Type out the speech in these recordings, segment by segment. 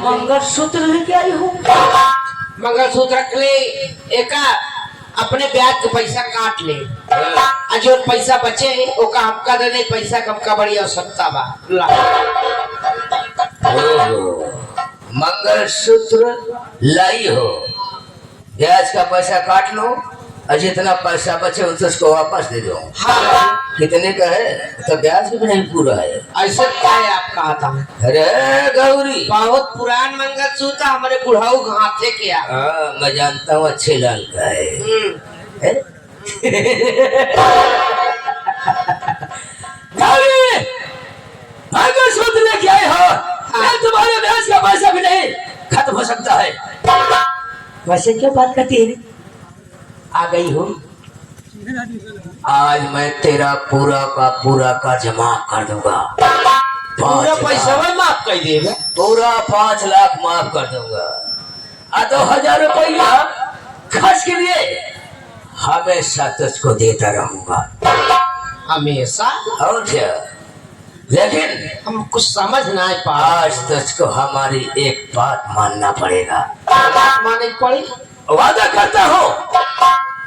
मंगलसूत्र लेके आई हूँ। मंगलसूत्र रख ले, एक अपने ब्याज के पैसा काट ले, जो पैसा बचे ओका हमका दे दे, पैसा कमका बड़ी आवश्यकता बा। मंगलसूत्र लाई हो, ब्याज का पैसा काट लो और जितना पैसा बचे उसको वापस दे दो। हाँ, कितने का है? तो ब्याज भी नहीं पूरा है। ऐसे क्या है आप कहा था? अरे गौरी, बहुत पुरान मंगलसूत्र हमारे बुढ़ाऊ हाथे के आ। मैं जानता हूँ अच्छे लाल का है। गौरी, मंगलसूत्र लेके आए हो, तुम्हारे ब्याज का पैसा भी नहीं खत्म हो सकता है। वैसे क्या बात करती है? आ गई हो, आज मैं तेरा पूरा का जमा कर दूंगा। पूरा पैसा में माफ कर देगा। पूरा 5 लाख माफ कर दूंगा। 2000 रुपया खर्च के लिए हमेशा तुझको देता रहूंगा। हमेशा? और क्या, लेकिन हम कुछ समझ ना पा। आज तुझको हमारी एक बात मानना पड़ेगा। माने पड़ी? वादा करता हूँ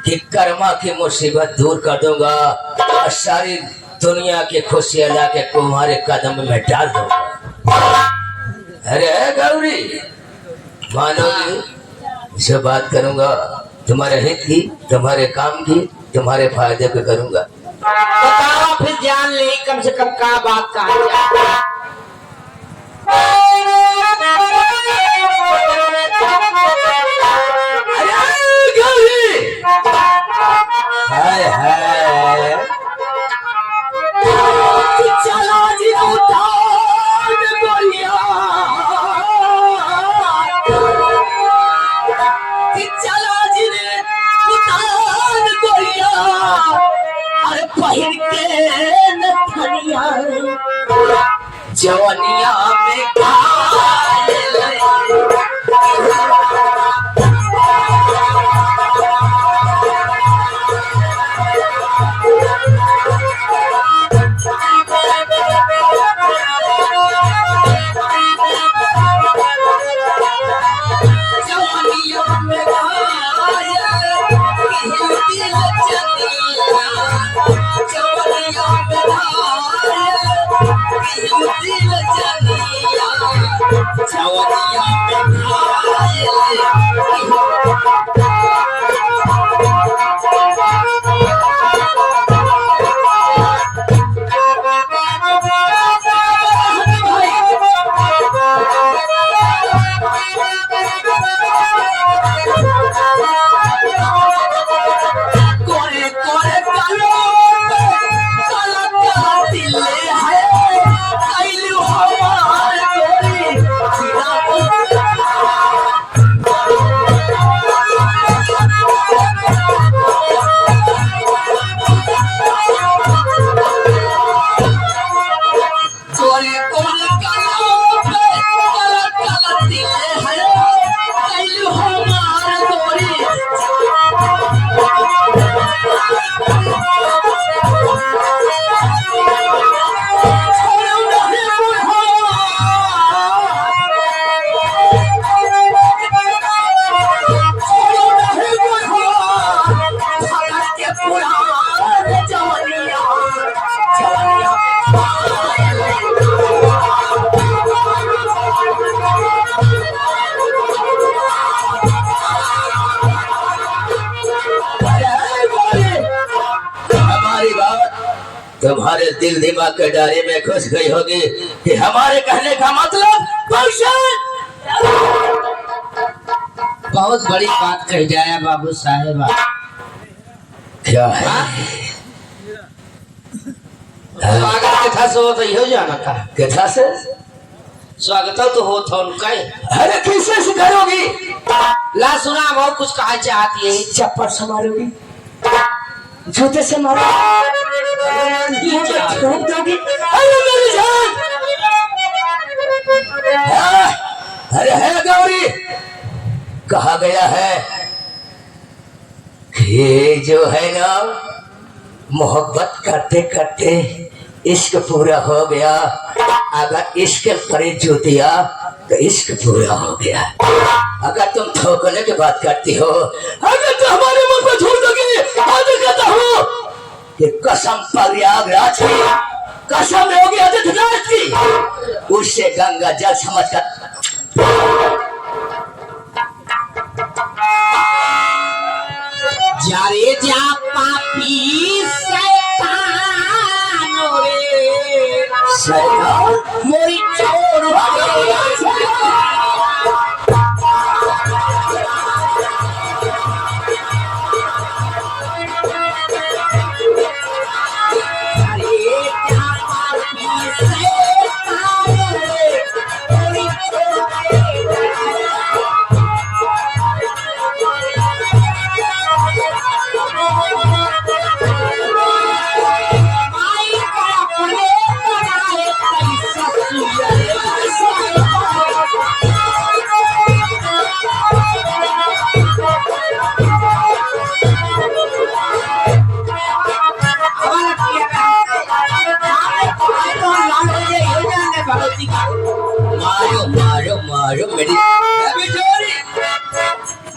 कि कर्मा की मुसीबत दूर कर दूंगा और सारी दुनिया की खुशियां लाके तुम्हारे कदम में डाल दूंगा। अरे गौरी, मानोगी? जो बात करूंगा तुम्हारे हित की, तुम्हारे काम की, तुम्हारे फायदे को करूंगा। बताओ फिर, जान ले कम से कम का बात कहा जाए। हाय हाय, चला जी उतार गोलियां, चला जी ने उतार गोलियां, अरे पहिर के नथनिया जवानिया में तुम्हारे दिल दिमाग के डारे में घुस गई होगी कि हमारे कहने का मतलब पैसा। बहुत बड़ी बात कह जाया बाबू साहेब। क्या है? स्वागत कथा से हो तो हो जाना था। कथा से स्वागत तो हो था उनका। अरे किससे सिखाओगी? ला सुना, बहुत कुछ कहा चाहती है। चप्पल से मारोगी, जूते से मारोगी, ठोक दोगी। अरे मेरी जान, अरे है गौरी, कहा गया है कि जो है ना, मोहब्बत करते करते इश्क पूरा हो गया। अगर इश्क परे जो दिया तो इश्क पूरा हो गया। अगर तुम ठोकने की बात करती हो, अगर तुम हमारे मुंह पे छोड़ दोगी, आज कहता हूँ कि कसम प्रयागराज की, कसम होगी आदित्यनाथ की, उससे गंगा जल समझ कर जा रे जा पापी शैतान रे, शैतान मोरी चोर मारो मारो मारो मेरी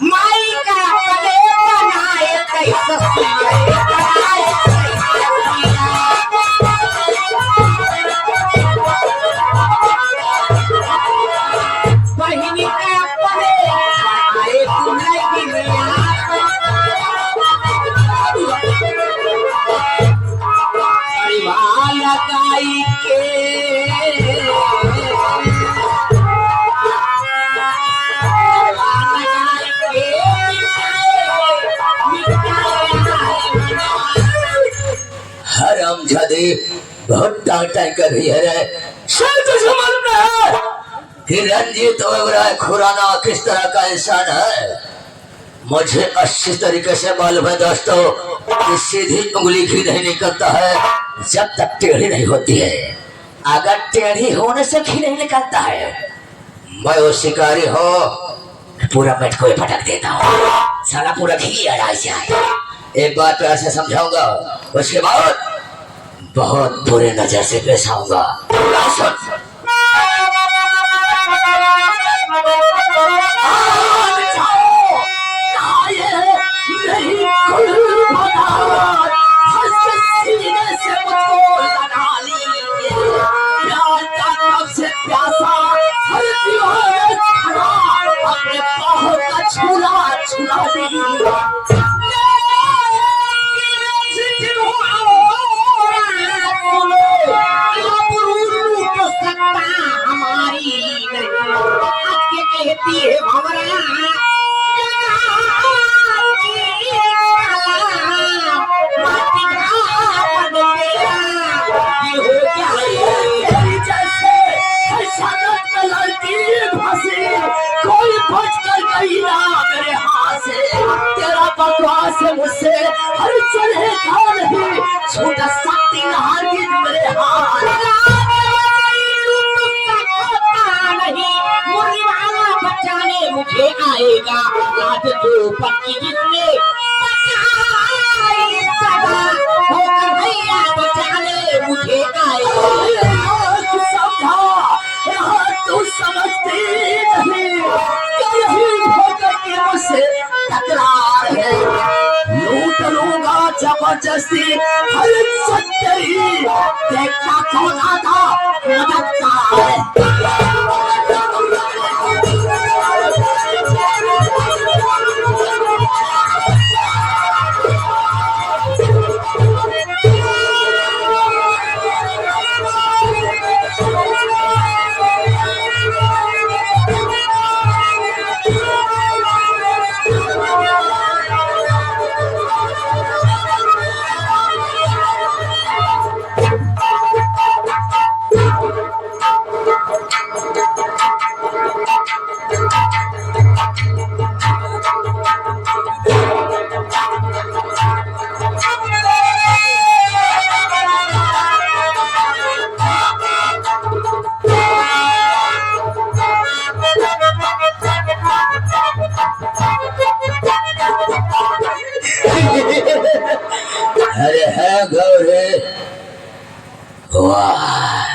माई का पले बनाए कैसा बहिनी का पले बनाए कुलाई वाला गाई के हरामजादे बहुत टांग कर रही है। सर तुझे मालूम है कि रंजीत ओबराय खुराना किस तरह का इंसान है? मुझे अच्छी तरीके से मालूम है दोस्तों कि सीधी उंगली घी नहीं निकलता है जब तक टेढ़ी नहीं होती है। अगर टेढ़ी होने से घी नहीं निकलता है, मैं वो शिकारी हो पूरा पेट को पटक देता हूँ, सारा पूरा घी अड़ा जाए। एक बार प्यार से समझाऊंगा, उसके बाद बहुत बुरे नजर से पेश आऊंगा। मुझसे हर चले नहीं छूट सकती मेरे हाथ नहीं। मुर्गी वाला बचाने मुझे आएगा, रात जो पक्की जिसने भैया बचाने मुझे आएगा। तू समझती नहीं मुझसे तकरार है, लूट लूंगा जबरदस्ती हर सच्चाई। देखा कौन आता मददगार वाह,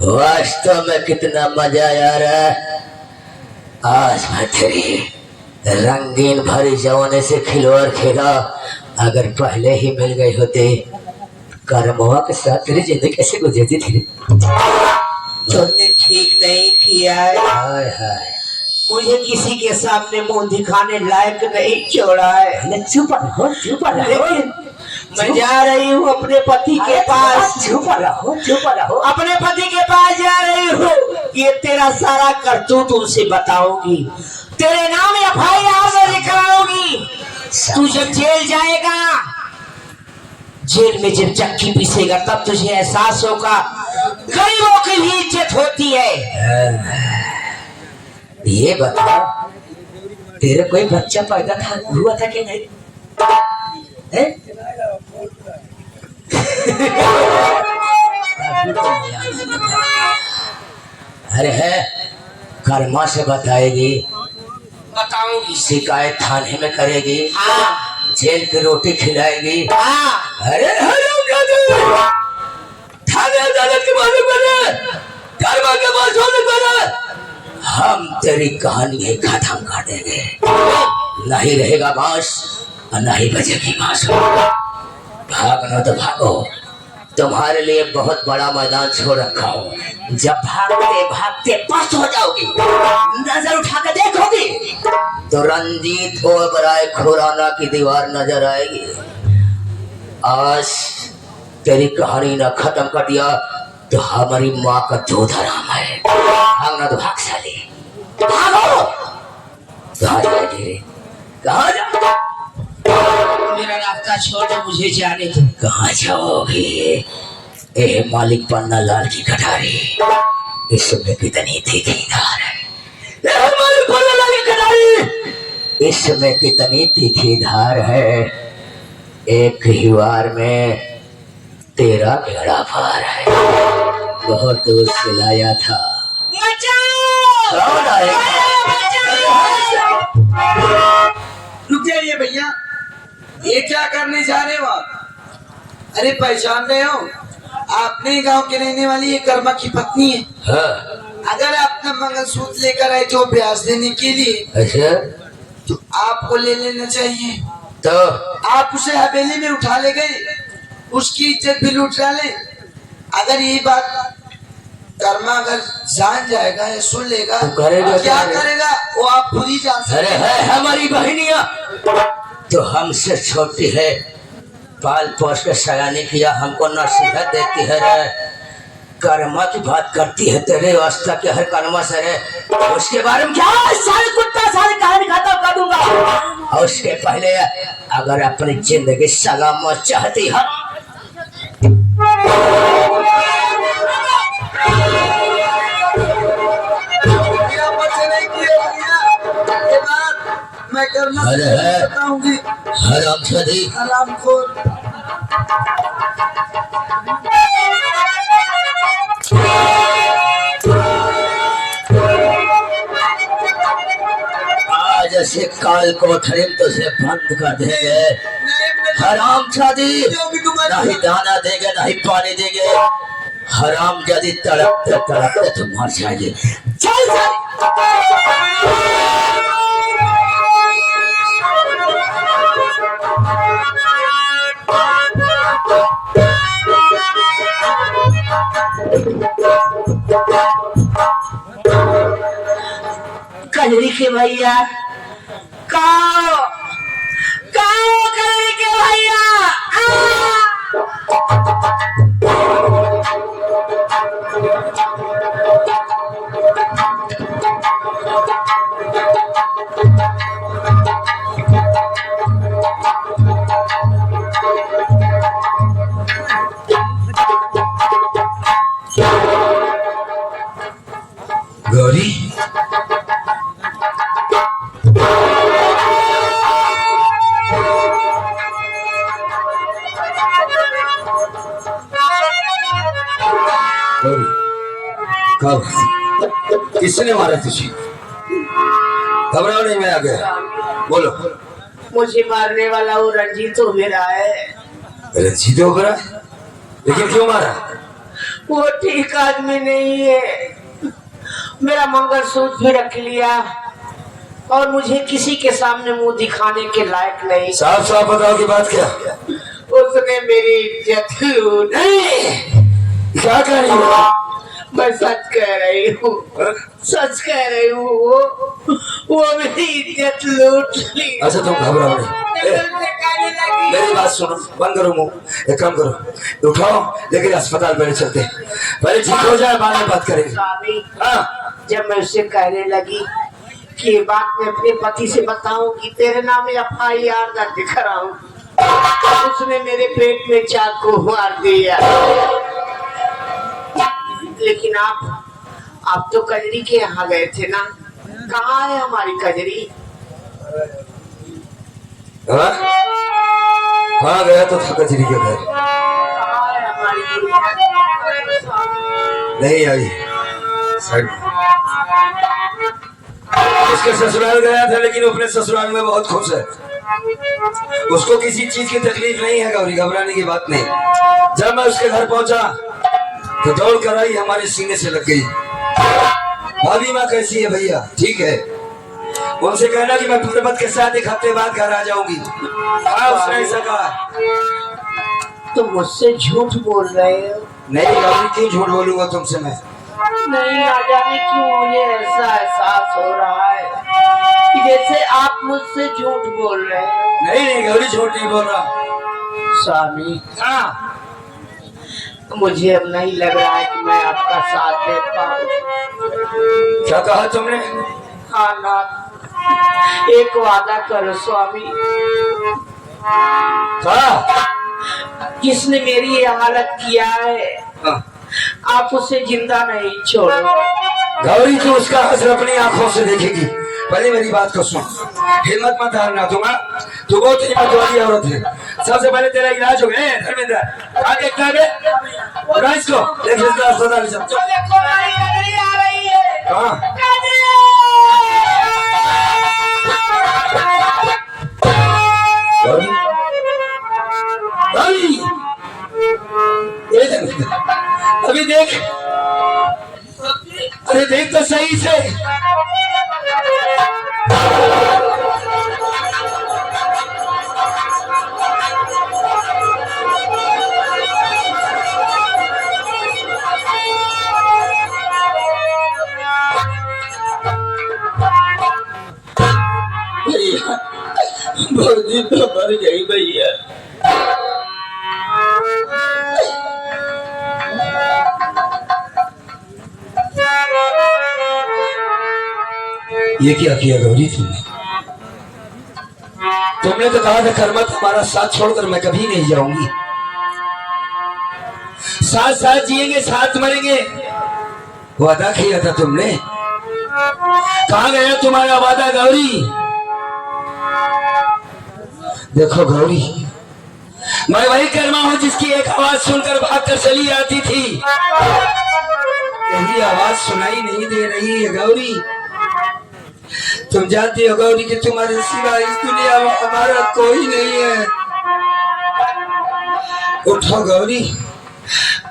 वास्तव में कितना मजा आ रहा है। आज मैं तेरी रंगीन भरी जवानी से खिलवाड़ खेला। अगर पहले ही मिल गई होती, करमवा के साथ तेरी जिंदगी कैसे गुजरती थी। तुमने ठीक नहीं किया है। हाय हाय, मुझे किसी के सामने मुंह दिखाने लायक नहीं छोड़ा है। चुप रहो, चुप रहो। लेकिन मैं जा रही हूँ अपने पति के पास। चुप रहो, चुप रहो। अपने पति के पास जा रही हूँ। ये तेरा सारा करतूत उनसे बताऊंगी, तेरे नाम FIR में लिखवाऊंगी। तू जब जेल जाएगा, जेल में जब चक्की पीसेगा, तब तुझे एहसास होगा गरीबों की भी इज्जत होती है। ये बता, तेरे कोई बच्चा पैदा हुआ था कि नहीं? है? अरे है, कर्मा से बताएगी, बताऊंगी। शिकायत थाने में करेगी, हाँ जेल की रोटी खिलाएगी। हाँ। अरे थाने अदालत के बारे में कर्मा के पास होने पर हम तेरी कहानी ही खत्म कर देंगे। नहीं रहेगा बांस और नहीं बजेगी बांसुरी। भागना तो भागो, तुम्हारे लिए बहुत बड़ा मैदान छोड़ रखा हूँ। जब भागते भागते पास हो जाओगी, नजर उठा के देखोगी तो रंजीत ओबराय खुराना की दीवार नजर आएगी। आज तेरी कहानी न खत्म कर दिया तो हमारी माँ का दूध हराम है। भागना तो भाग साले, भागो। कहाँ जाएगी रे, कहाँ जा? मेरा रास्ता छोड़ दो, मुझे जाने दो। कहाँ जाओगे? ए मालिक पन्ना लाल की कटारी, इसमें कितनी तीखी धार है। ए मालिक पन्ना लाल की कटारी, इसमें कितनी तीखी धार है। एक ही वार में तेरा बेड़ा पार है। बहुत दूर से लाया था। कौन आएगा? रुक जाइए भैया, ये क्या करने जा रहे हो आप? अरे पहचान रहे हो, अपने गांव के रहने वाली ये कर्मा की पत्नी है। हाँ, अगर आपने मंगलसूत्र लेकर आए तो ब्याज देने के लिए, अच्छा तो आपको ले लेना चाहिए। तो आप उसे हवेली में उठा ले गए, उसकी इज्जत भी लूट डाले। अगर ये बात कर्मा अगर जान जाएगा या सुन लेगा तो करेगा क्या क्या? करेगा वो आप खुद ही जान अरे सकते है हमारी बहनिया तो हमसे छोटी है, पाल पोस के सयानी किया, हमको नसीहत देती है रे। कर्मा की बात करती है, तेरे वास्ता के हर कर्मा से रे। उसके बारे में क्या सारे कुत्ता सारी कहानी खत्म कर दूंगा। और उसके पहले अगर अपनी जिंदगी सलामत चाहती है मैं करना अरे है। बताऊंगी। हरामजादी, हरामखोर। आज ऐसे काल कोठरी में तुझे बंद कर देंगे। हरामजादी, नहीं दाना देंगे नहीं पानी देंगे। हरामजादी, तड़पते तड़पते तुम मर जाएगी। चल सारी। कजरी के भैया, काओ काओ कजरी के भैया। गौरी, कब किसने मारा तुझे? घबराओ नहीं, मैं आ गया। बोलो। मुझे मारने वाला वो रंजीत हो मेरा है। रंजीत हो गया, लेकिन क्यों मारा? वो ठीक आदमी नहीं है। मेरा मंगलसूत्र भी रख लिया और मुझे किसी के सामने मुंह दिखाने के लायक नहीं। साफ साफ बताओ की बात क्या? उसने मेरी इज्जत लूट। क्या कह रही हो? मैं सच कह रही हूँ, सच कह रही हूँ। वो मेरी इज्जत लूट ली। अच्छा तुम घबराओ नहीं, मेरी बात सुनो, बंद करो मुंह। एक काम करो, उठाओ लेकिन अस्पताल पहले चलते, पहले ठीक हो जाए बाद में बात करेंगे। स्वामी, हाँ जब मैं उससे कहने लगी कि ये बात मैं अपने पति से बताऊं कि तेरे नाम FIR दर्ज कराऊं, उसने मेरे पेट में चाकू मार दिया। लेकिन आप तो कजरी के यहाँ गए थे ना, कहाँ है हमारी कजरी? हाँ? हाँ गया तो था कचरी के घर, कहाँ है हमारी गुड़िया? नहीं आई। उसके ससुराल गया था लेकिन अपने ससुराल में बहुत खुश है, उसको किसी चीज की तकलीफ नहीं है गौरी, घबराने की बात नहीं। जब मैं उसके घर पहुंचा तो दौड़ कर आई, हमारे सीने से लग गई। भाभी माँ कैसी है भैया? ठीक है। उनसे कहना कि मैं पर्वत के साथ 1 हफ्ते बाद घर आ जाऊंगी। हाँ उसने ऐसा कहा। तुम मुझसे झूठ बोल रहे हो? नहीं गौरी, क्यों झूठ बोलूंगा तुमसे मैं? नहीं, ना जाने क्यों मुझे ऐसा एहसास हो रहा है कि जैसे आप मुझसे झूठ बोल रहे हो। नहीं नहीं गौरी, झूठ नहीं बोल रहा। स्वामी, हाँ मुझे अब नहीं लग रहा है कि मैं आपका साथ दे पाऊं। क्या कहा तुमने? हाँ नाथ, एक वादा करो स्वामी। कहा? जिसने मेरी ये हालत किया है, हाँ। आप उसे जिंदा नहीं छोड़ो। गौरी तू उसका हसर अपनी आंखों से देखेगी, पहले मेरी बात को सुन। हिम्मत मत हारना तुम्हारा, तू बहुत हिम्मत वाली औरत है। सबसे पहले तेरा इलाज हो गया धर्मेंद्र, आगे देखता है इसको, देख इसका अस्पताल चल। कहाँ? गौरी, गौरी, ये देख, अभी देख, अरे देख तो सही से। भैया, बहुत दिन तो मर गई भैया। ये क्या किया गौरी तुमने? तुमने तो कहा था कर्मा तुम्हारा साथ छोड़कर मैं कभी नहीं जाऊंगी, साथ साथ जिएंगे साथ मरेंगे, वादा किया था तुमने। कहाँ गया तुम्हारा वादा गौरी? देखो गौरी, मैं वही कर्मा हूं जिसकी एक आवाज सुनकर भागकर चली आती थी। यही आवाज सुनाई नहीं दे रही है गौरी। तुम जानती हो गौरी कि तुम्हारे सिवा इस दुनिया में हमारा कोई नहीं है। उठो गौरी,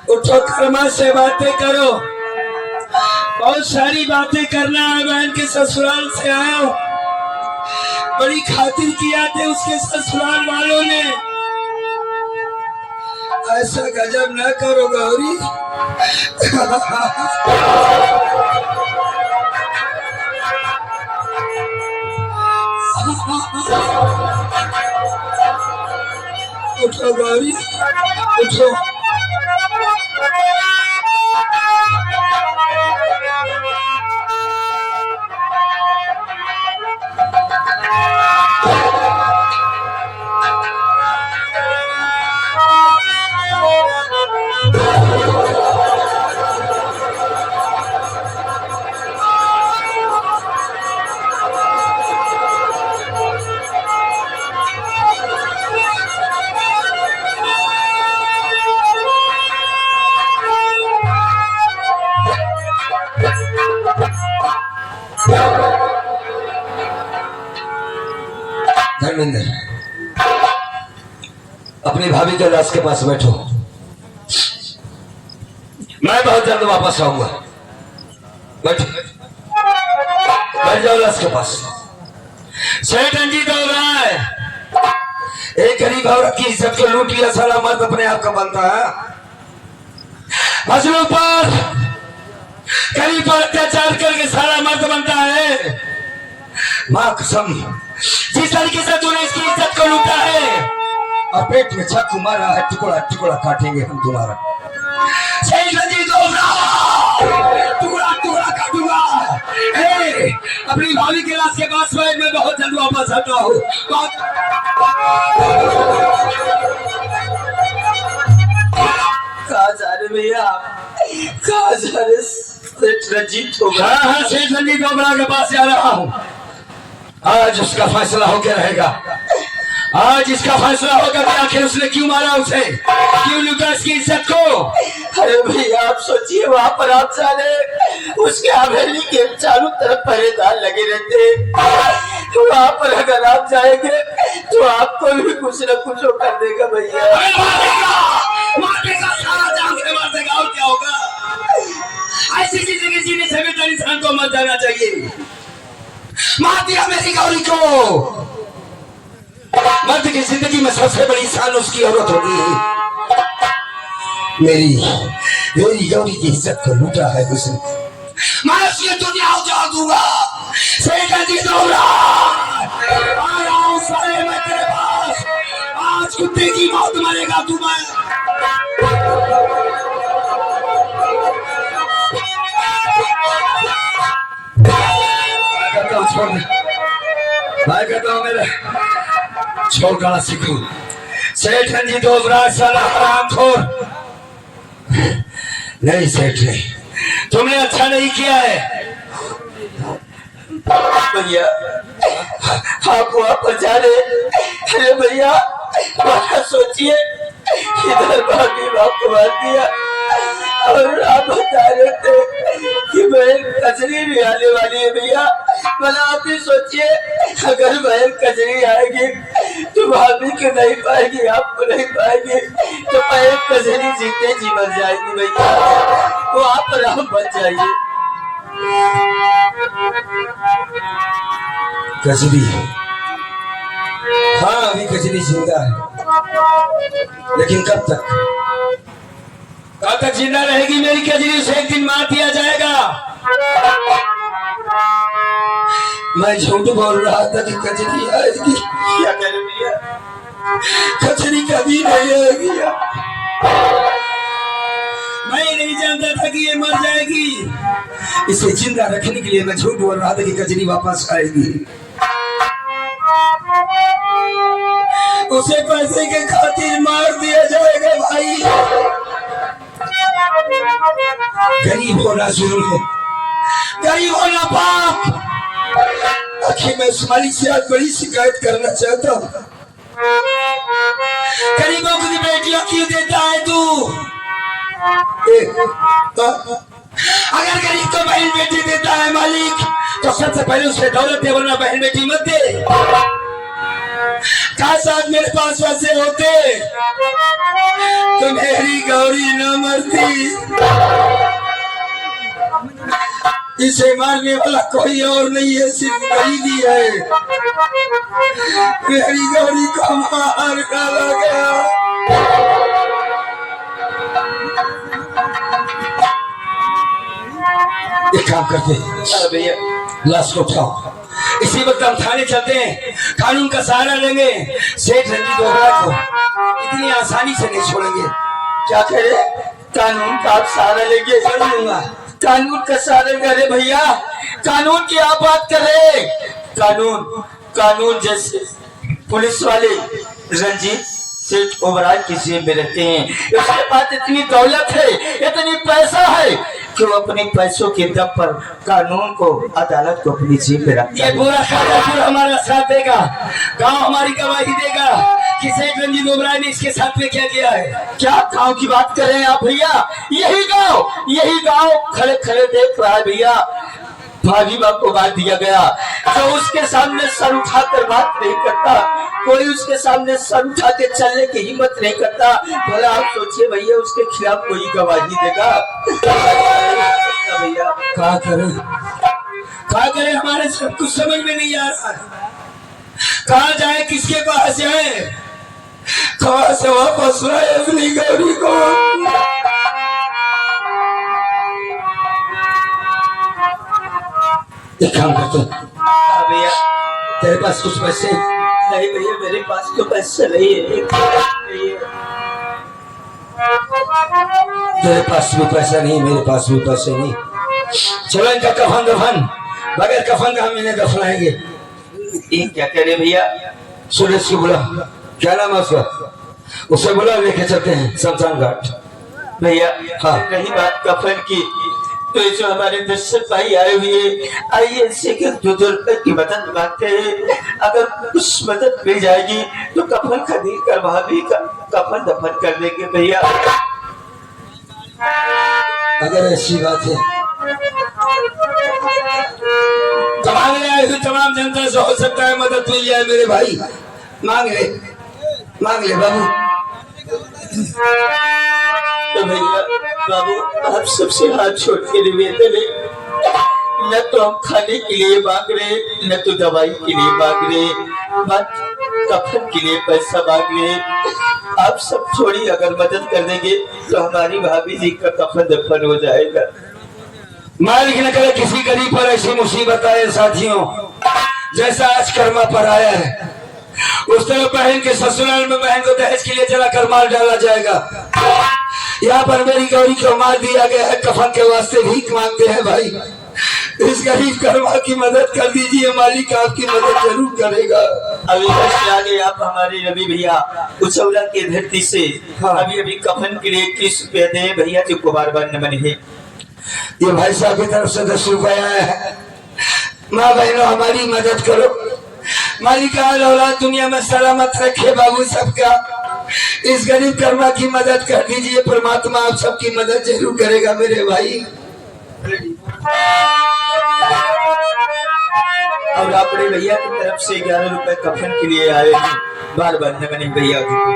उठो, कर्मा से बातें करो। बहुत सारी बातें करना है। बहन के ससुराल से आया हूँ, बड़ी खातिर किया थे उसके ससुराल वालों ने। ऐसा गजब न करो गौरी। उठो गौरी, उठो। धर्मेंद्र, अपनी भाभी के लाश के पास बैठो। मैं बहुत जल्द वापस आऊंगा। बैठ जाओ लाश के पास। सेठ रंजीत ओबराय, एक गरीब औरत की इज्जत को लूट लिया साला मर्द अपने आप का बनता है। मजलूम पर गरीब पर अत्याचार करके सारा मर्द बनता है। मां कसम, जिस तरीके से तूने इसकी इज्जत को लूटा है और पेट में चाकू मारा है, टुकड़ा टुकड़ा काटेंगे हम तुम्हारा। सेठ रंजीत ओबराय, टुकड़ा टुकड़ा काटूंगा। अपनी भाभी के लाश के पास मैं बहुत जल्द वापस आता हूँ। कहाँ जा रहे भैया, कहाँ जा रहे? सेठ रंजीत ओबराय। हाँ, सेठ रंजीत ओबराय के पास जा रहा हूँ। आज उसका फैसला होकर रहेगा। आज इसका फैसला होगा कि आखिर उसने क्यों मारा, उसे क्यों लूटा इसकी इज्जत को। अरे भैया आप सोचिए, वहाँ पर आप जाने उसके हवेली के चारों तरफ पहरेदार लगे रहते। वहाँ पर अगर आप जाएंगे तो आपको भी कुछ न कुछ कर देगा भैया। मारेगा, सारा जान से मार देगा, और क्या होगा। ऐसी जिंदगी जीने से बेहतर इंसान को मर जाना चाहिए। मार दिया मेरी गौरी को। मर्द की जिंदगी में सबसे बड़ी शान उसकी औरत होती है। मेरी गौरी की इज्जत को लूटा है उसने। मैं उसकी दुनिया उजाड़ दूंगा। सेठ रंजीत ओबराय, आ रहा हूं साले मैं तेरे पास। आज कुत्ते की मौत मरेगा तू। मैं कहता हूँ मेरे छोड़ गाना सीखू। सेठ रंजीत ओबराय साला हरामखोर। नहीं सेठ नहीं, तुमने अच्छा नहीं किया है भैया। आप वहाँ पर जा रहे, अरे भैया वहाँ सोचिए, इधर भाभी बाप को मार दिया और आप बता रहे थे कि बहन कचरी भी आने वाली है भैया। भला आप ही सोचिए, अगर बहन कचरी आएगी तो भाभी को नहीं पाएगी, आपको नहीं पाएगी, तो बहन कचरी जीते जी मर जाएगी भैया। वो आप पर आप बच जाइए। कचरी, हाँ अभी कचरी जिंदा है, लेकिन कब तक जिंदा रहेगी मेरी कचरी? उसे एक दिन मार दिया जाएगा। मैं झूठ बोल रहा था कि कचरी आएगी। क्या करें भैया, कचरी कभी नहीं आएगी। मैं नहीं जानता था कि ये मर जाएगी। इसे जिंदा रखने के लिए मैं झूठ बोल रहा था कि कचरी वापस आएगी। उसे पैसे के खातिर मार दिया जाएगा भाई। गरीब होना जुल्म है, गरीब होना पाप। आखिर मैं उस मालिक से आज बड़ी शिकायत करना चाहता हूँ। गरीबों की बेटियां क्यों देता है तू? अगर गरीब को बहन बेटी देता है मालिक, तो सबसे पहले उसे दौलत दे, वरना बहन बेटी मत दे। काश आज मेरे पास वैसे होते तो मेरी गौरी न मरती। इसे मारने वाला कोई और नहीं है, सिर्फ गरीबी है। मेरी गौरी को मार डाला गया। एक काम करते भैया, लाश को उठाओ, इसी वक्त हम थाने चलते हैं, कानून का सहारा लेंगे। सेठ रंजीत ओबराय को इतनी आसानी से नहीं छोड़ेंगे। क्या कह रहे? कानून का आप सहारा लेंगे? कर लूंगा। कानून का सहारा करे भैया, कानून की आप बात कर रहे? कानून जैसे पुलिस वाले रंजीत सेठ ओबराय की जेब में रहते हैं, उसके पास इतनी दौलत है, इतनी पैसा है कि वो अपने पैसों के दम पर कानून को, अदालत को अपनी जेब में रखता है। ये पूरा शाहजहांपुर हमारा साथ देगा, गांव हमारी गवाही देगा कि सेठ रंजीत ओबराय ने इसके साथ में क्या किया है। क्या गांव की बात कर रहे हैं आप भैया? यही गांव खड़े खड़े देख रहा है भैया। भाभी बाप को बात दिया गया, जो उसके सामने सर उठाकर बात नहीं करता, कोई उसके सामने सर उठा के चलने की हिम्मत नहीं करता। भला आप सोचिए भैया उसके खिलाफ कोई गवाही देगा? भैया क्या करें हमारे सब कुछ समझ में नहीं आ रहा है। कहाँ जाए, किसके पास जाए, कहाँ से वापस लाए अपनी गौरी को। एक काम करते भैया, तेरे पास कुछ पैसे? नहीं भैया मेरे पास तो पैसे नहीं है। तेरे पास भी पैसा नहीं, मेरे पास भी पैसे नहीं। चलो इनका कफन दफन, बगैर कफन का हम इन्हें दफनाएंगे। ये क्या कह रहे भैया? सुरेश को बुला, क्या नाम है उसका, उसे बुला, लेके चलते हैं शमशान घाट। भैया हाँ। रही बात कफन की, तो जो हमारे दर्शक भाई आए हुए, आइए इनसे ₹2 की मदद मांगते हैं। अगर कुछ मदद मिल जाएगी तो कफन खरीद कर वहां भी कफन दफन कर देंगे भैया। अगर ऐसी बात है तो मांग ले, आए हुए तमाम जनता से हो सकता है मदद मिल जाए मेरे भाई। मांग ले बाबू। तो भैया बाबू आप सबसे हाथ छोड़ के निवेदन है, न तो हम खाने के लिए मांग रहे, न तो दवाई के लिए मांग रहे, बस कफन के लिए पैसा मांग रहे। आप सब थोड़ी अगर मदद कर देंगे तो हमारी भाभी जी का कफन दफन हो जाएगा। मालिक न करे किसी गरीब पर ऐसी मुसीबत आए साथियों, जैसा आज कर्मा पर आया है। उस तरह बहन के ससुराल में बहन को दहेज के लिए जलाकर मार डाला जाएगा। यहाँ पर मेरी गौरी को मार दिया गया है, कफन के वास्ते भीख मांगते हैं भाई। इस गरीब कर्मा की मदद कर दीजिए, मालिक आपकी मदद जरूर करेगा। अभी बस आगे आप हमारे रवि भैया उचौला की धरती से अभी कफन के लिए 21 रुपया दे भैया जी को बार बार नमन है। ये भाई साहब की तरफ से 10 रुपया आया है। माँ बहनों हमारी मदद करो, मालिक औलाद दुनिया में सलामत रखे बाबू सबका। इस गरीब कर्मा की मदद कर दीजिए, परमात्मा आप सबकी मदद जरूर करेगा मेरे भाई। और अपने भैया की तरफ से 11 रुपए कफन के लिए आए हैं, बार बार नमन भैया जी को।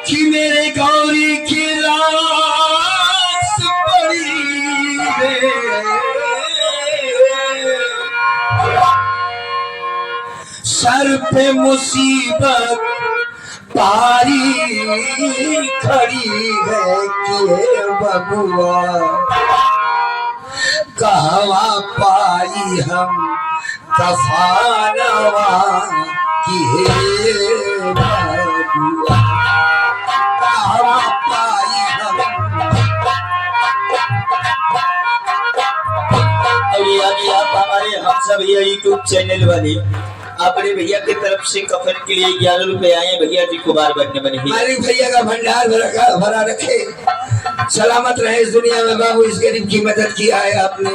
कि मेरे गौरी की लाश पड़ी है, सर पे मुसीबत पारी खड़ी है कि बबुआ कहवा पाई हम कफानवा कि बबुआ कहवा पाई हम। और ये अभी आप हमारे हम सब यूट्यूब चैनल वाले अपने भैया की तरफ से कफन के लिए 11 रुपए आए, भैया जी को बार बार नमन है। हमारे भैया का भंडार भरा रखे, सलामत रहे इस दुनिया में बाबू। इस गरीब की मदद किया है आपने।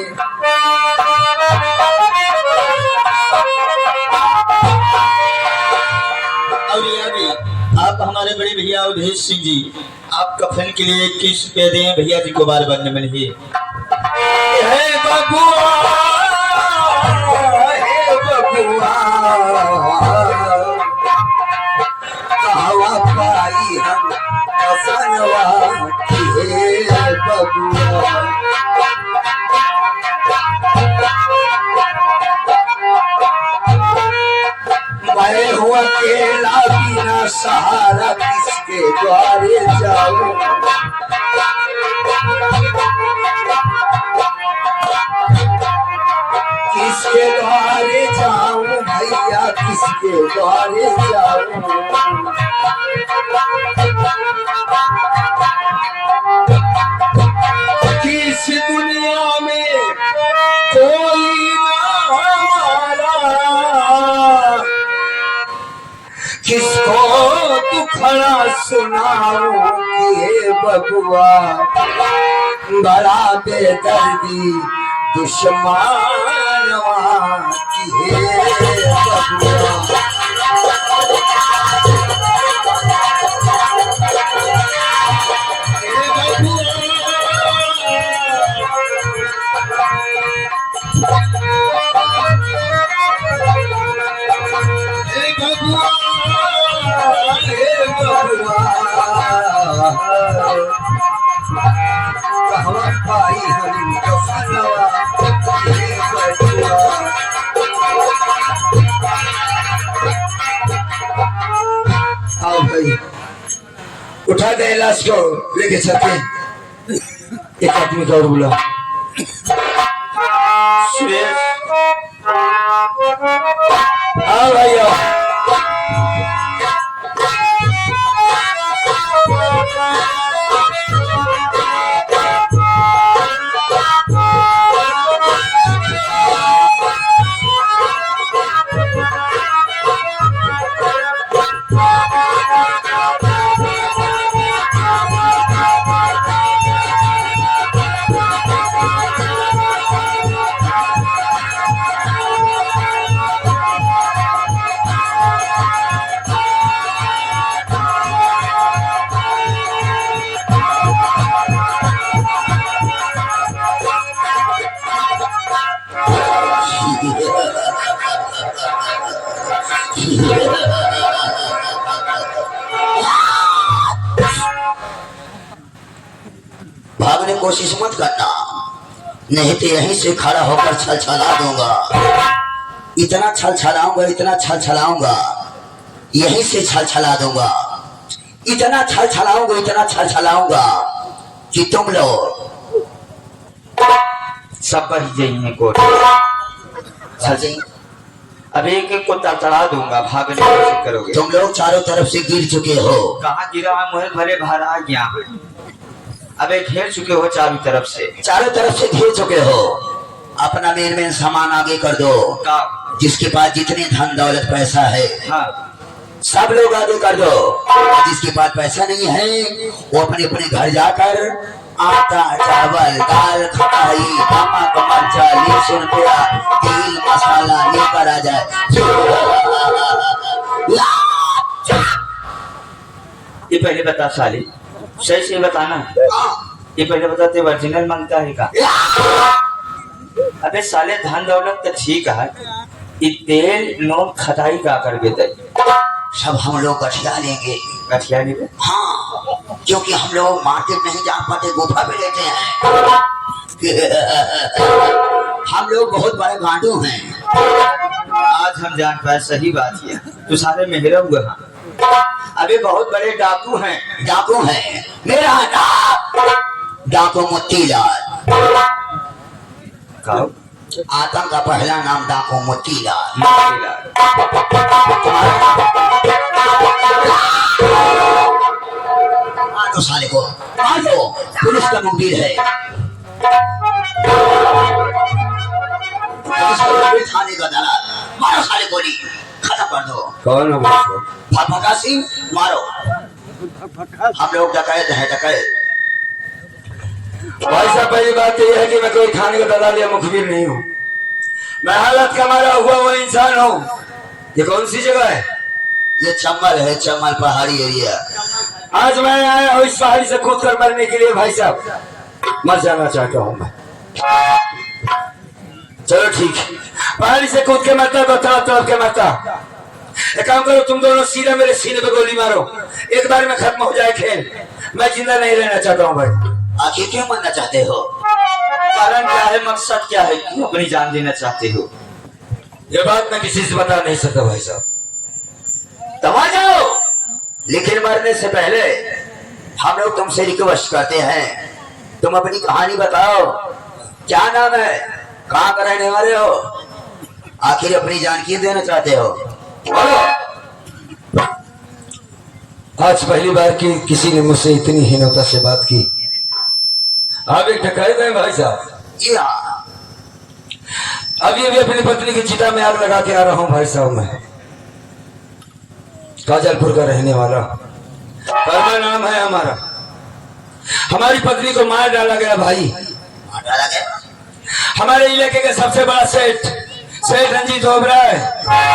और ये अभी आप हमारे बड़े भैया अवधेश सिंह जी, आप कफन के लिए 21 रुपए दें, भैया जी को बार बार नमन है। हे बबुआ, हे बबुआ, कहवा पाई हम कफनवा कि हे बबुआ। मैं हूँ अकेला बिना सहारा, किसके द्वारे जाऊं। किसके द्वारे जाऊं भैया, किसके द्वारे जाऊं। किस दुनिया में कोई ना हमारा, किसको दुखड़ा सुनाऊं कि हे बबुआ बड़ा बेदर्दी दुश्मनवा कि हे बबुआ। हे बबुआ आओ भाई, उठा दे लाश को, लेके चलते हैं। एक आदमी का और बुला। सुरेश, हाँ भाई आओ। भागने की कोशिश मत करना, नहीं तो यहीं से खड़ा होकर छल छला दूंगा। इतना छल छलाऊंगा, इतना छल छलाऊंगा, यहीं से छल छला दूंगा। इतना छल छलाऊंगा, इतना छल छलाऊंगा कि तुम लोग सब बह जाइए कोट। छल जाएंगे। अब एक एक को तड़तड़ा दूंगा, भागने की कोशिश करोगे। तुम लोग चारों तरफ से गिर चुके हो। कहाँ गिरा है? मुझे भरे भरा गया। अबे घेर चुके हो चारों तरफ से। चारों तरफ से घिर चुके हो। अपना मेन सामान आगे कर दो। का? जिसके पास जितने धन दौलत पैसा है, हाँ, सब लोग आगे कर दो। जिसके पास पैसा नहीं है वो अपने अपने घर जाकर आटा, चावल, दाल, खटाई, नमक, मर्चा, लहसुन, प्याज, तेल, मसाला लेकर आ जाए। ये पहले बता साली, सही से बताना। ये पहले बताते ओरिजिनल मांगता है का? अबे साले धन दौलत तो ठीक है, ये तेल नोट खटाई का करके दे। सब हम लोग गठिया लेंगे। गठिया लेंगे? हाँ, क्योंकि हम लोग मार्केट नहीं जा पाते, गुफा में लेते हैं। हम लोग बहुत बड़े गांडू हैं। आज हम जान पाए, सही बात है। तू सारे मेहरा हुआ है। अबे बहुत बड़े डाकू हैं। डाकू हैं। मेरा नाम डाकू मोतीलाल। कहो? आतंक का पहला नाम डाकू मोतीलाल। मार दो साले को, मार दो। पुलिस का मुखबिर है। पुलिस का मुखबिर, थाने का दलाल। मारो साले गोली, खत्म कर दो। कौन है वो? फटफटा सिंह, मारो। हम लोग डकैत है, डकैत। भाई साहब, पहली बात तो यह है कि मैं कोई थाने का दलाल या मुखबिर नहीं हूँ। मैं हालत का मारा हुआ इंसान हूँ। ये कौन सी जगह है? ये चम्बल है, चम्बल पहाड़ी एरिया। आज मैं आया हूँ इस पहाड़ी से कूद कर मरने के लिए। भाई साहब, मर जाना चाहता हूँ मैं। चलो ठीक, पहाड़ी से कूद के मरता तो तरफ के मरता। एक काम करो, तुम दोनों सीधा मेरे सीने पे गोली मारो, एक बार में खत्म हो जाए खेल। मैं जिंदा नहीं रहना चाहता हूँ भाई। आखिर क्यों मरना चाहते हो? कारण क्या है, मकसद क्या है, क्यों अपनी जान देना चाहते हो? ये बात मैं किसी से बता नहीं सकता भाई साहब। तब आ जाओ, लेकिन मरने से पहले हम लोग तुमसे रिक्वेस्ट करते हैं, तुम अपनी कहानी बताओ। क्या नाम है, कहाँ का रहने वाले हो, आखिर अपनी जान क्यों देना चाहते हो? बोलो। आज पहली बार की किसी ने मुझसे इतनी हीनता से बात की। आप एक डकैत हैं भाई साहब? जी हाँ। अभी अभी अपनी पत्नी की चिता में आग लगा के आ रहा हूँ भाई साहब। मैं काजलपुर का रहने वाला, कर्मा नाम है हमारा। हमारी पत्नी को मार डाला गया भाई। मार डाला गया? हमारे इलाके के सबसे बड़ा सेठ रंजीत ओबराय,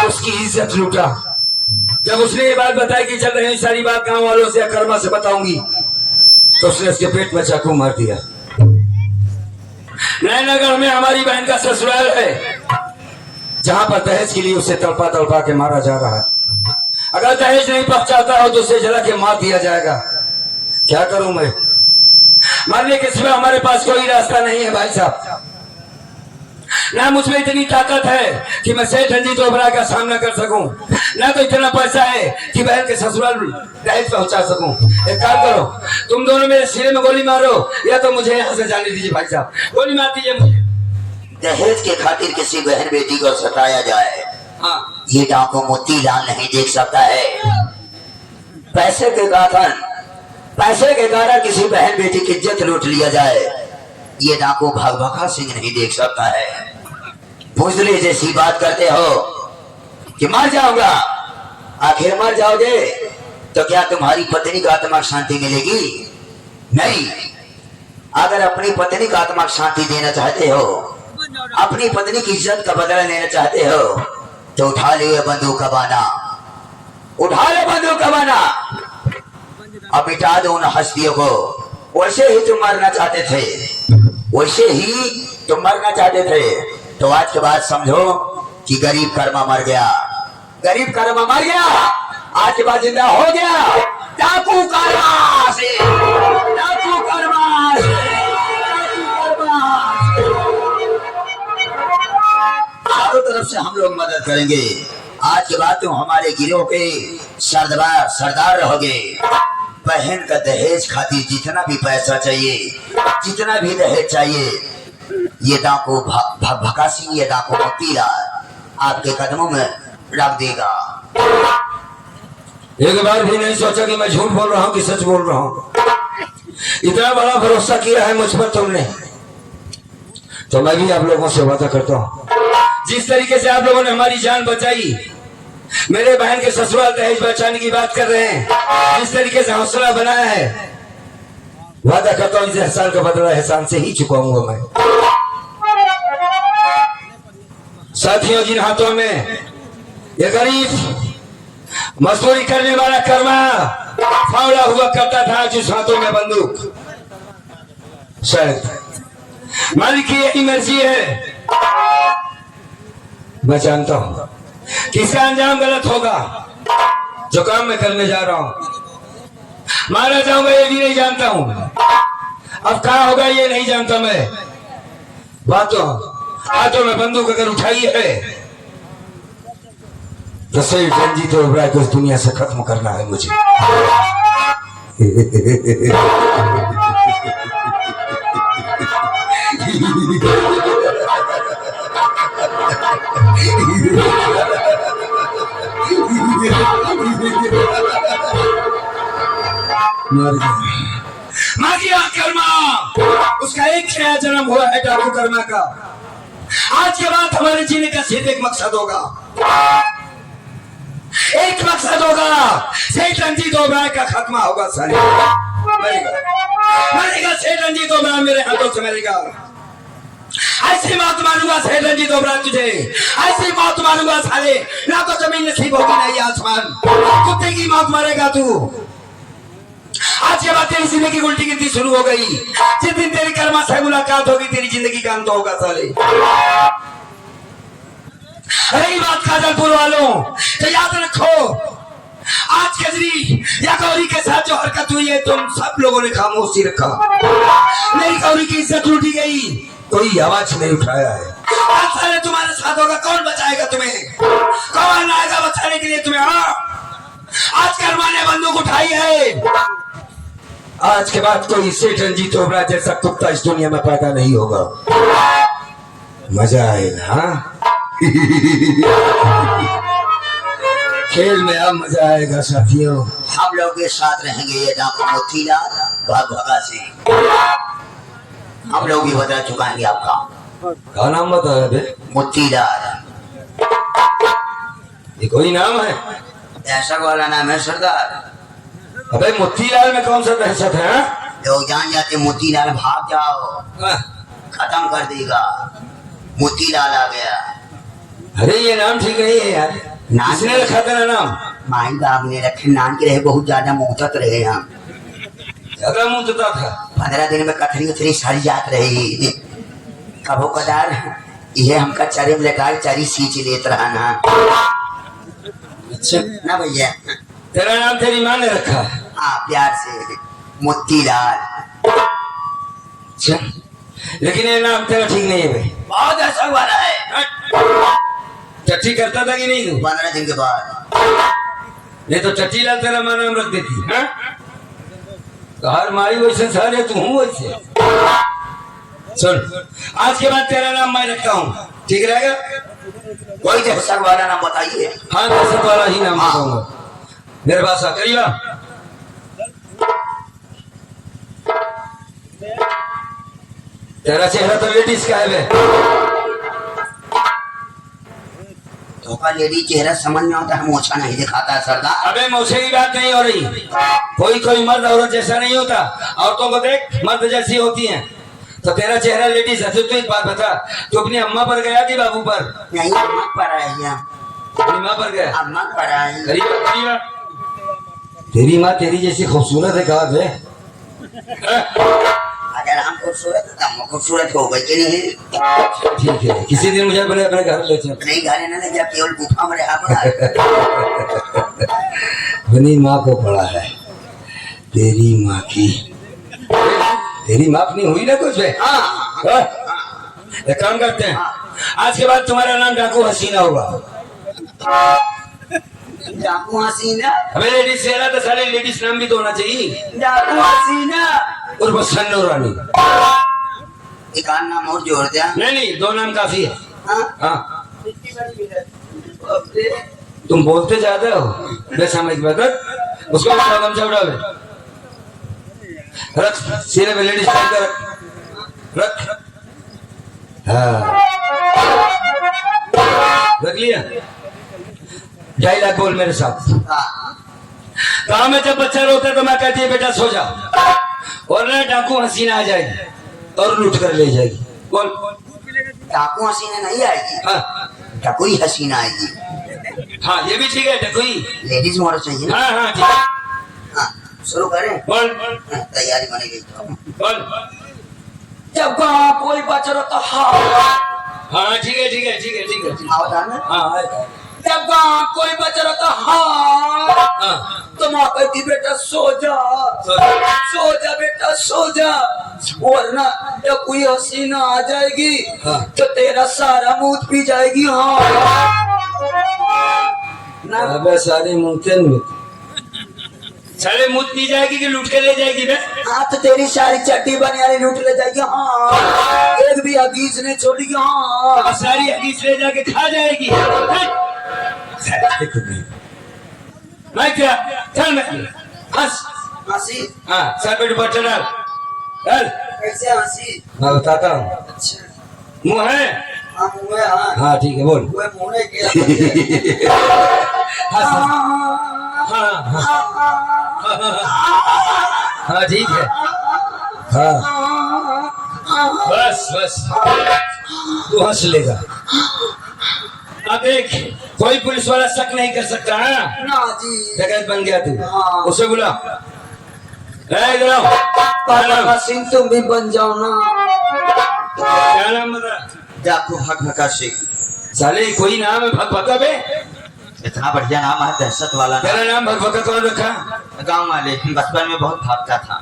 उसकी इज्जत लूटा। जब उसने ये बात बताई कि चल रही सारी बात गांव वालों से, कर्मा से बताऊंगी, तो उसने उसके पेट में चाकू मार दिया। नयनगर में हमारी बहन का ससुराल है, जहां पर दहेज के लिए उसे तड़पा के मारा जा रहा है। अगर दहेज नहीं पहुंचाता हो तो उसे जला के मार दिया जाएगा। क्या करूं मैं? मरने के सिवा हमारे पास कोई रास्ता नहीं है भाई साहब। ना मुझमें इतनी ताकत है कि मैं सेठ रंजीत ओबराय का सामना कर सकूं, ना तो इतना पैसा है कि बहन के ससुराल दहेज पहुंचा सकूं। एक काम करो, तुम दोनों मेरे सिरे में गोली मारो या तो मुझे यहाँ से जाने दीजिए भाई साहब। गोली मार दीजिए मुझे। दहेज के खातिर किसी बहन बेटी को सताया जाए, हाँ, ये डाकू मोतीलाल नहीं देख सकता है। पैसे के कारण किसी बहन बेटी की इज्जत लूट लिया जाए, ये डाकू भगभका सिंह नहीं देख सकता है। भोसले जैसी बात करते हो कि मर जाऊंगा, आखिर मर जाओगे तो क्या तुम्हारी पत्नी का आत्मा शांति मिलेगी? नहीं। अगर अपनी पत्नी का आत्मा शांति देना चाहते हो, अपनी पत्नी की इज्जत का बदला लेना चाहते हो, तो उठा ले बंदूक का बाना, उठा ले बंदूक का बाना, अब मिटा दो उन हस्तियों को। वैसे ही तुम मरना चाहते थे, वैसे ही तुम मरना चाहते थे, तो आज के बाद समझो कि गरीब कर्मा मर गया, गरीब कर्मा मर गया, आज के बाद जिंदा हो गया। डाकू कर्मा से, डाकू कर्मा से, डाकू कर्मा से। चारों तरफ से हम लोग मदद करेंगे। आज के बाद तुम हमारे गिरोह के सरदार रहोगे। बहन का दहेज खातिर जितना भी पैसा चाहिए, जितना भी दहेज चाहिए, ये डाकू भगभका सिंह, ये डाकू मोतीलाल आपके कदमों में रख देगा। एक बार भी नहीं सोचा कि मैं झूठ बोल रहा हूँ कि सच बोल रहा हूँ। इतना बड़ा भरोसा किया है मुझ पर तुमने, तो मैं भी आप लोगों से वादा करता हूँ, जिस तरीके से आप लोगों ने हमारी जान बचाई, मेरे बहन के ससुराल दहेज बचाने की बात कर रहे हैं, जिस तरीके से हौसला बनाया है, वादा करता हूँ इस एहसान का बदला एहसान से ही चुकाऊंगा मैं। साथियों, जिन हाथों में ये गरीब मजदूरी करने वाला कर्मा फावड़ा हुआ करता था, जिस हाथों में बंदूक, शायद मालिक की यही मर्जी है। मैं जानता हूं कि इसका अंजाम गलत होगा, जो काम मैं करने जा रहा हूं। मारा जाऊंगा ये भी नहीं जानता हूं, अब कहा होगा ये नहीं जानता मैं। बातों हाथों में बंदूक अगर उठाई है तो सेठ रंजीत ओबराय को इस दुनिया से खत्म करना है मुझे। मर गया कर्मा, उसका एक नया जन्म हुआ है डाकू कर्मा का। आज के बाद हमारे जीने का सिर्फ एक मकसद होगा, एक मकसद होगा, सेठ रंजीत ओबराय का खात्मा होगा। सारे मरेगा सेठ रंजीत ओबराय, मेरे हाथों से मरेगा। ऐसी मौत मारूंगा सेठ रंजीत ओबराय तुझे, ऐसी मौत मारूंगा साले, ना तो जमीन नसीब होगी ना ये आसमान, कुत्ते की मौत मारेगा तू। आज के बाद तेरी जिंदगी की उल्टी गिनती शुरू हो गई। जिस दिन तेरी कर्मा से मुलाकात होगी, तेरी जिंदगी का अंत होगा साले। रही बात काजलपुर वालों, तो याद रखो, आज कजरी या गौरी के साथ जो हरकत हुई है, तुम सब लोगों ने खामोशी रखा। मेरी गौरी की इज्जत लूटी गई, कोई आवाज नहीं उठाया है। आज साले तुम्हारे साथ होगा, कौन बचाएगा तुम्हें? कौन आएगा बचाने के लिए तुम्हें? आज कर्मा ने बंदूक उठाई है। आज के बाद कोई सेठ रंजीत ओबराय जैसा कुत्ता इस दुनिया में पैदा नहीं होगा। मजा आएगा, हाँ? खेल में अब मजा आएगा साथियों। हम लोग के साथ रहेंगे ये डाकू मोतीलाल भगभका सिंह। हम लोग भी बता चुकाएंगे आपका। क्या नाम बताया बे? मोतीलाल। ये कोई नाम है? ऐसा वाला नाम है सरदार। अबे मोतीलाल में कौन सा दहशत है? लोग जान जाते मोतीलाल, भाग जाओ, खत्म कर देगा। मोतीलाल आ गया। अरे ये नाम ठीक नहीं है यार। किसने रखा तेरा नाम? माई बाप ने रखे। नान के रहे बहुत ज्यादा मुहतत रहे हम, ज्यादा मुहतता था। 15 दिन में कथरी उथरी सारी जात रही। कभो कदार ये हमका चरे में लगा चरी सींच लेत रहा ना। अच्छा ना भैया, तेरा नाम तेरी माँ ने रखा है? हाँ, प्यार से मोतीलाल। चल, लेकिन ये नाम तेरा ठीक नहीं है बे। बहुत ऐसा हुआ है। टट्टी करता था कि नहीं तू? 15 दिन के बाद नहीं तो टट्टी लाल तेरा माँ नाम रख देती। हाँ? तो हर माई वैसे सारे तू हूँ वैसे। सुन, आज के बाद तेरा नाम मैं रखता हूँ, ठीक रहेगा? कोई दहशत वाला नाम बताइए। हाँ, दहशत वाला ही नाम बताऊंगा। मेरे पास आ, करीबा। तेरा चेहरा तो लेडीज का है बे। धोखा लेडी चेहरा समझ में आता है, मोछा नहीं दिखाता है सरदार। अबे मोछे की बात नहीं हो रही। कोई कोई मर्द औरत जैसा नहीं होता। औरतों को देख, मर्द जैसी होती हैं। तो तेरा चेहरा लेडीज है। तो एक बात बता, तू अपनी अम्मा पर गया कि बाबू पर? नहीं, अम्मा पर आई है। अपनी माँ पर गया? अम्मा पर आई। करीबा करीबा। तेरी माँ तेरी जैसी खूबसूरत है कहा बे? अगर हम खूबसूरत है तो हम खूबसूरत हो गई कि नहीं? ठीक है, किसी दिन मुझे अपने अपने घर ले चल। नहीं घर न ले जा, केवल गुफा में रहा पड़ा। अपनी माँ को पड़ा है, तेरी माँ की। तेरी माँ अपनी हुई ना कुछ बे? एक काम करते हैं, आज के बाद तुम्हारा नाम डाकू हसीना होगा। डाकू हसीना? हमें लेडीज से तो सारे लेडीज नाम भी तो होना चाहिए। डाकू हसीना और बस सन्नो रानी। एक आध नाम और जोड़ दिया। नहीं नहीं, 2 नाम काफी है। हाँ? हाँ, तुम बोलते ज्यादा हो। बेसामयिक बात रख, उसको गमछा उड़ा बे। रख सीने पे लेडीज टाइप का रख। हाँ, रख लिया। 2.5 लाख बोल मेरे साथ। हाँ। गाँव में जब बच्चा रोता है तो मैं कहती है बेटा सो जा, और ना डाकू हसीना आ जाएगी और लूट कर ले जाएगी। बोल। डाकू हसीना नहीं आएगी। हाँ डाकू ही हसीना आएगी। हाँ, ये भी ठीक है, डाकू ही। लेडीज मॉडल चाहिए ना? हाँ हाँ ठीक है। हाँ, शुरू करें। बोल तैयारी बनी गई तो। बोल। जब गाँव कोई बच रहा तो हाँ, हाँ ठीक है ठीक है ठीक है ठीक है ठीक है। आओ दाना। हाँ आएगा। जब गाँव कोई बच रहा तो हाँ, हाँ, तो माँ कहती बेटा सो जा, सो जा। सो जा बेटा सो जा, वरना जब कोई हसीना आ जाएगी हाँ। तो तेरा सारा मूत पी जाएगी। हाँ ना, अबे सारी मुंहते सारे मुंह पी जाएगी कि लूट के ले जाएगी बे? हाँ तो तेरी सारी चट्टी बनियानी लूट ले जाएगी। हाँ, एक भी हगीज ने छोड़ेगी। हाँ, और सारी हकीस ले जाके खा जाएगी। मैं क्या चल मैं हंस। हंसी? हाँ, सर पे दुपट्टा डाल डाल। कैसे हंसी? मैं बताता हूँ। अच्छा। मुंह है? हाँ मुँह है। हाँ। हाँ ठीक है, बोल। वो मुँह ने किया। हंस हंस। हाँ हाँ ठीक है। हाँ बस बस, तू हंस लेगा। अब देख, कोई पुलिस वाला शक नहीं कर सकता। हाँ, ना जी। डकैत बन गया तू। हाँ। उसे बुला। इधर आओ। क्या नाम? हसीन तुम भी बन जाओ ना। क्या नाम बता? डाकू भगभका सिंह। साले कोई नाम है भगभका बे? इतना बढ़िया नाम है, दहशत वाला नाम। तेरा नाम भगभका कौन रखा? गाँव वाले बचपन में बहुत भागता था।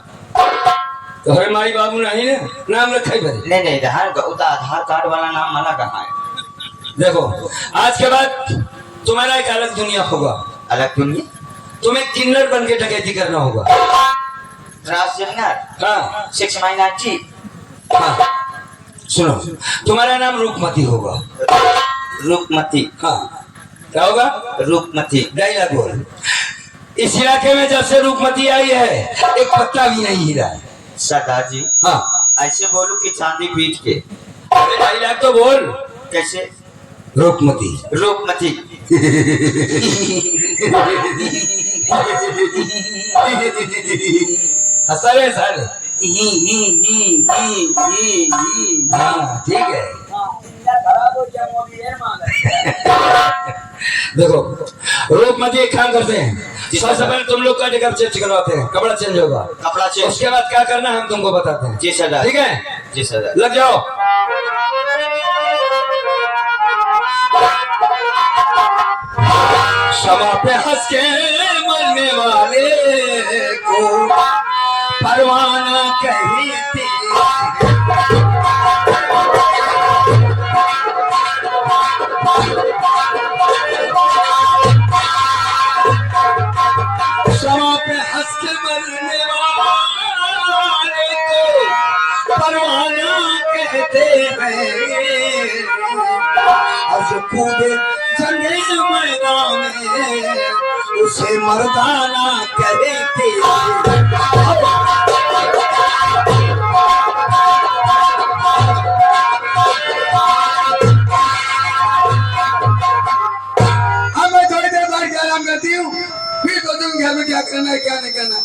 तो हरे माई बाबू नहीं ना नाम रखा ही भरे। नहीं नहीं, आधार कार्ड वाला नाम मना कहाँ है? देखो, आज के बाद तुम्हारा एक अलग दुनिया होगा। अलग दुनिया? तुम्हें किन्नर बन के डकैती करना होगा। ट्रांसजेंडर? हाँ 6 माइनॉरिटी? हाँ, सुनो, तुम्हारा नाम रूपमती होगा। रूपमती? हाँ, क्या होगा? रूपमती। 2.5 लाख बोल। इस इलाके में जब से रूपमती आई है, एक पत्ता भी नहीं हिला है। सरदार जी, हाँ, ऐसे बोलूं कि चांदी पीट के। 2.5 लाख तो बोल। कैसे? रूपमती। रूपमती। हंसा रहे सारे। हाँ ठीक है। देखो, रूपमती एक काम करते हैं, सबसे पहले तुम लोग का टिकट चेंज करवाते हैं, कपड़ा चेंज होगा। कपड़ा चेंज? उसके बाद क्या करना है हम तुमको बताते हैं। जी सरदार। ठीक है, जी सरदार। लग जाओ। क्षमा पे हंस के मरने वाले को परवाना कहते कहते हैं, और जो कूदे जंगे मैदान में उसे मर्दाना कहते हैं। अब मैं थोड़ी देर बाद आराम करती हूँ, फिर सोचूंगी घर में क्या करना है क्या नहीं करना।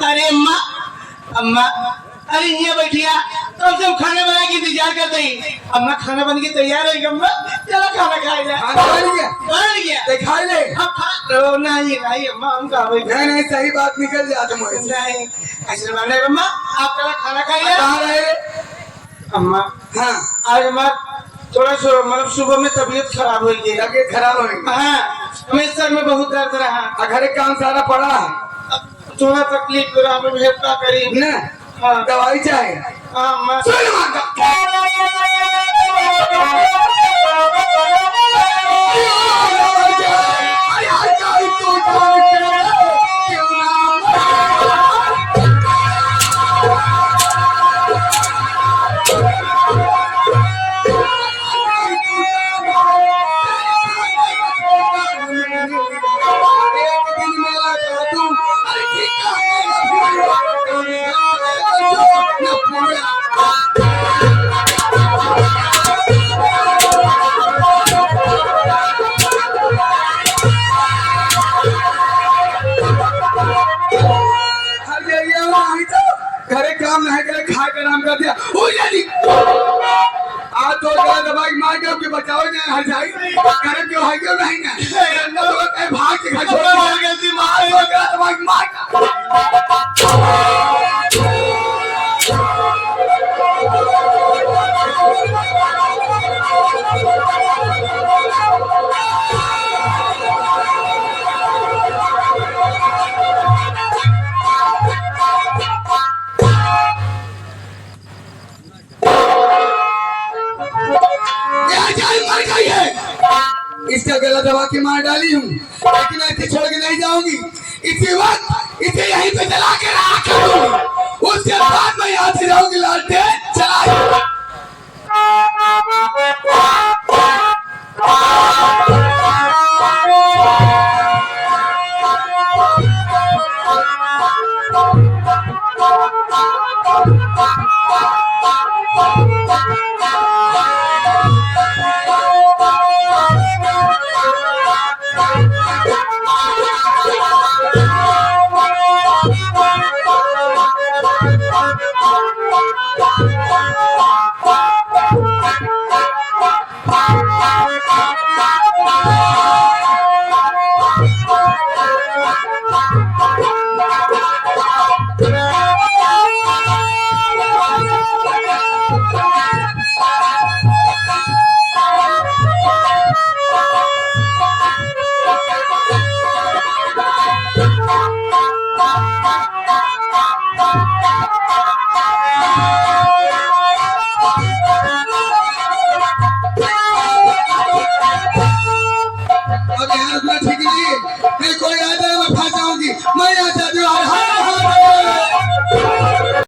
अरे अम्मा, अम्मा, अरे ये बैठिया कब से खाने बना के इंतजार करते ही। अम्मा खाना बन के तैयार है अम्मा, चलो खाना खाए ले। खाना बन गया? बन गया तो खा ले। हम खा लो। नहीं नहीं अम्मा, हम खा रहे नहीं नहीं, सही बात निकल जाता मुझे। नहीं ऐसे माने अम्मा, आप चलो खाना खाइए। कहाँ रहे? अम्मा हाँ, आज अम्मा थोड़ा सा मतलब सुबह में तबीयत खराब हो गई। तबीयत खराब हो गई। हाँ, हमें सर में बहुत दर्द रहा। घर काम सारा पड़ा है थोड़ा तकलीफ रहा, मैं क्या करी ना। हाँ दवाई चाहे। हाँ अम्मा। सुन माता। घरे काम नहीं करे, खा कर नाम कर दिया हो जानी। आज तो गला दवाई मार के आपके बचाओ ना, हर जाई करे क्यों है क्यों नहीं ना तो भाग के घर छोड़ गलती मार तो गला दवाई मार। इसका गला दबा के मार डाली हूँ, लेकिन ऐसे छोड़ के नहीं जाऊंगी। इसी वक्त इसे यहीं पे जला के राख दूंगी, उसके बाद मैं यहाँ से जाऊंगी। लालटेन चला। अब यहाँ रुकना ठीक नहीं है, कोई आ जाए मैं फंस जाऊंगी। मैं